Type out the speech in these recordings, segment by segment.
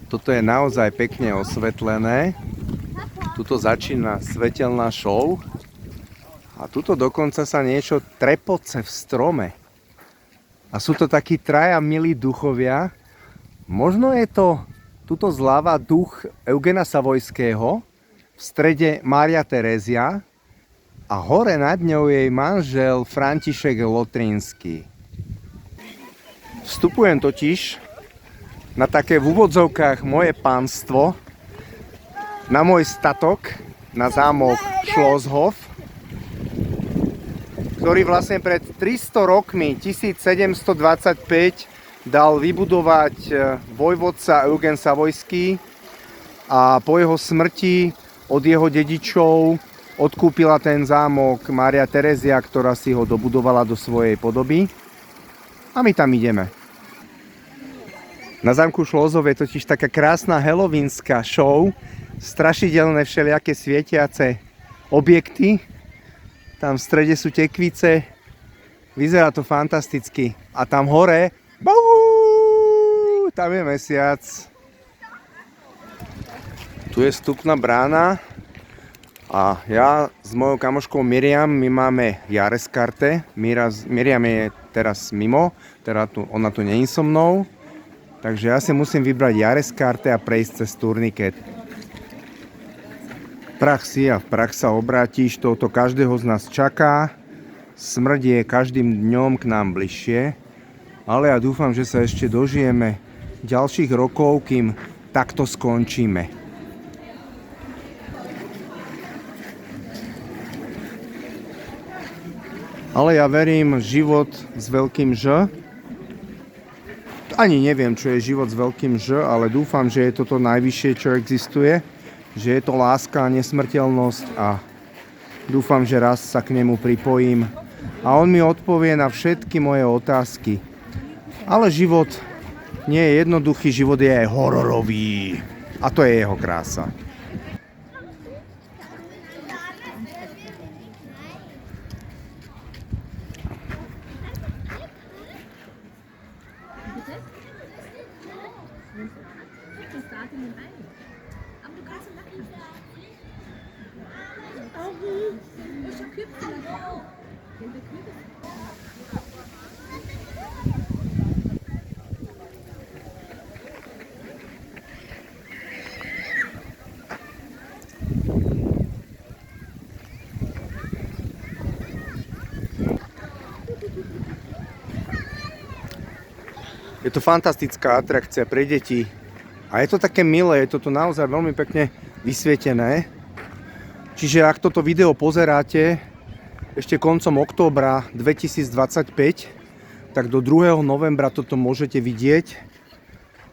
Toto je naozaj pekne osvetlené. Tuto začína svetelná show. A tuto dokonca sa niečo trepoce v strome. A sú to takí traja milí duchovia. Možno je to tuto zľava duch Eugena Savojského, v strede Mária Terézia a hore nad ňou jej manžel František Lotrinský. Vstupujem totiž na také v úvodzovkách moje pánstvo, na môj statok, na zámok Schlosshof, ktorý vlastne pred 300 rokmi, 1725, dal vybudovať vojvodca Eugen Savojský a po jeho smrti od jeho dedičov odkúpila ten zámok Mária Terézia, ktorá si ho dobudovala do svojej podoby. A my tam ideme. Na zámku Schlosshof je totiž taká krásna halloweenská show, strašidelné všelijaké svietiace objekty. Tam v strede sú tekvice, vyzerá to fantasticky. A tam hore, tam je mesiac. Tu je vstupná brána a ja s mojou kamoškou Miriam, my máme Jahreskarte. Miriam je teraz mimo, ona tu nie je so mnou. Takže ja si musím vybrať Jahreskarte a prejsť cez turniket. Prach si a v prach sa obrátiš, toto každého z nás čaká. Smrť je každým dňom k nám bližšie, ale ja dúfam, že sa ešte dožijeme ďalších rokov, kým takto skončíme. Ale ja verím život s veľkým Ž. Ani neviem, čo je život s veľkým Ž, ale dúfam, že je toto najvyššie, čo existuje. Že je to láska a nesmrteľnosť a dúfam, že raz sa k nemu pripojím a on mi odpovie na všetky moje otázky. Ale život nie je jednoduchý, život je aj hororový. A to je jeho krása. Je to fantastická atrakcia pre deti a je to také milé, je to tu naozaj veľmi pekne vysvietené. Čiže ak toto video pozeráte ešte koncom októbra 2025, tak do 2. novembra toto môžete vidieť.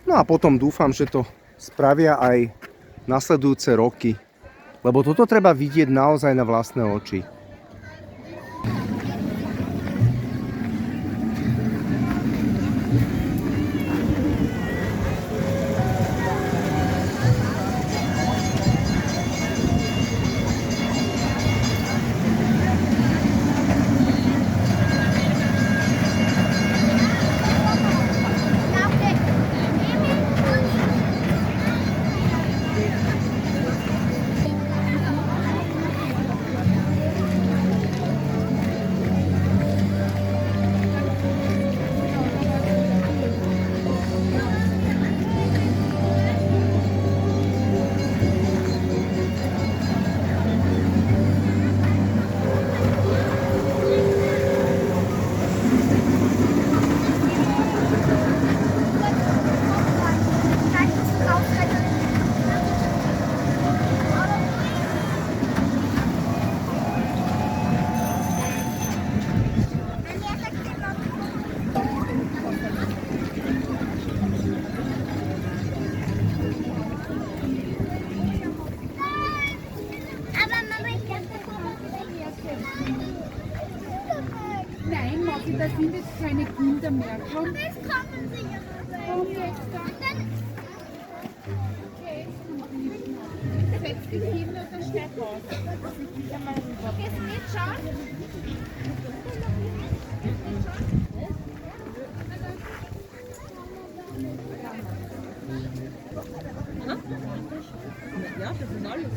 No a potom dúfam, že to spravia aj nasledujúce roky, lebo toto treba vidieť naozaj na vlastné oči. Nein, Mossi, da sind jetzt keine Kinder mehr. Komm. Aber es kommen sie ja noch. Komm jetzt da. Setz die Kinder dann schnell raus. Gehst du mitschauen? Ja, das sind alles.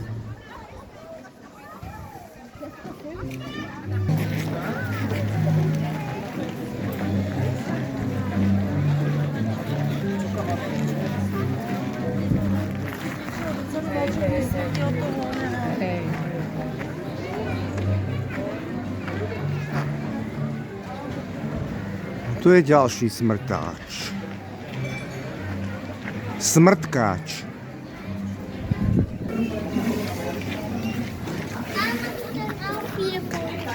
Tu je ďalší smrtáč. Smrtkáč. Auch viele Punkte.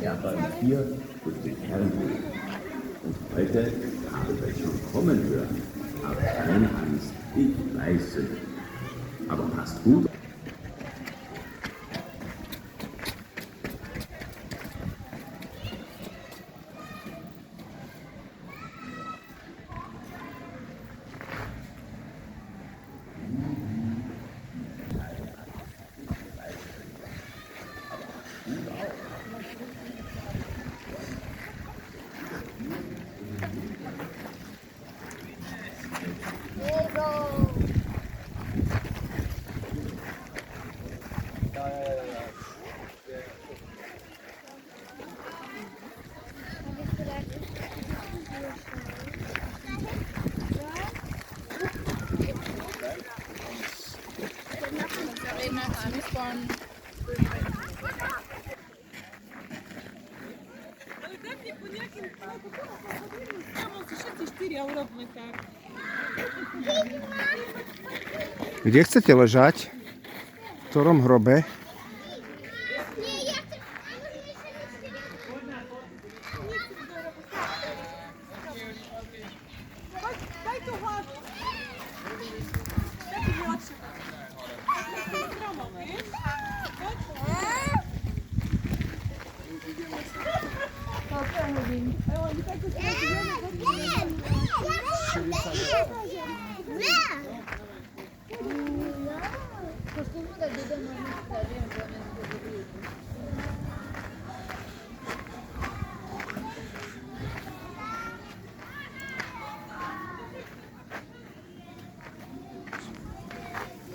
Jahren hier durch den Herrenhof. Und heute habe ich euch schon kommen hören. Aber keine Angst, ich weiß es nicht. Aber passt gut. Kde chcete ležať? V ktorom hrobe?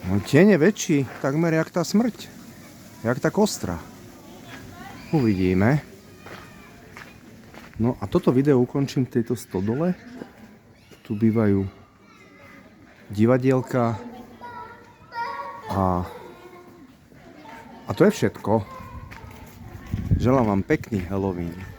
No, tieň je väčší, takmer jak tá smrť. Jak tá kostra. Uvidíme. No a toto video ukončím v tejto stodole. Tu bývajú divadielka. A to je všetko. Želám vám pekný Halloween.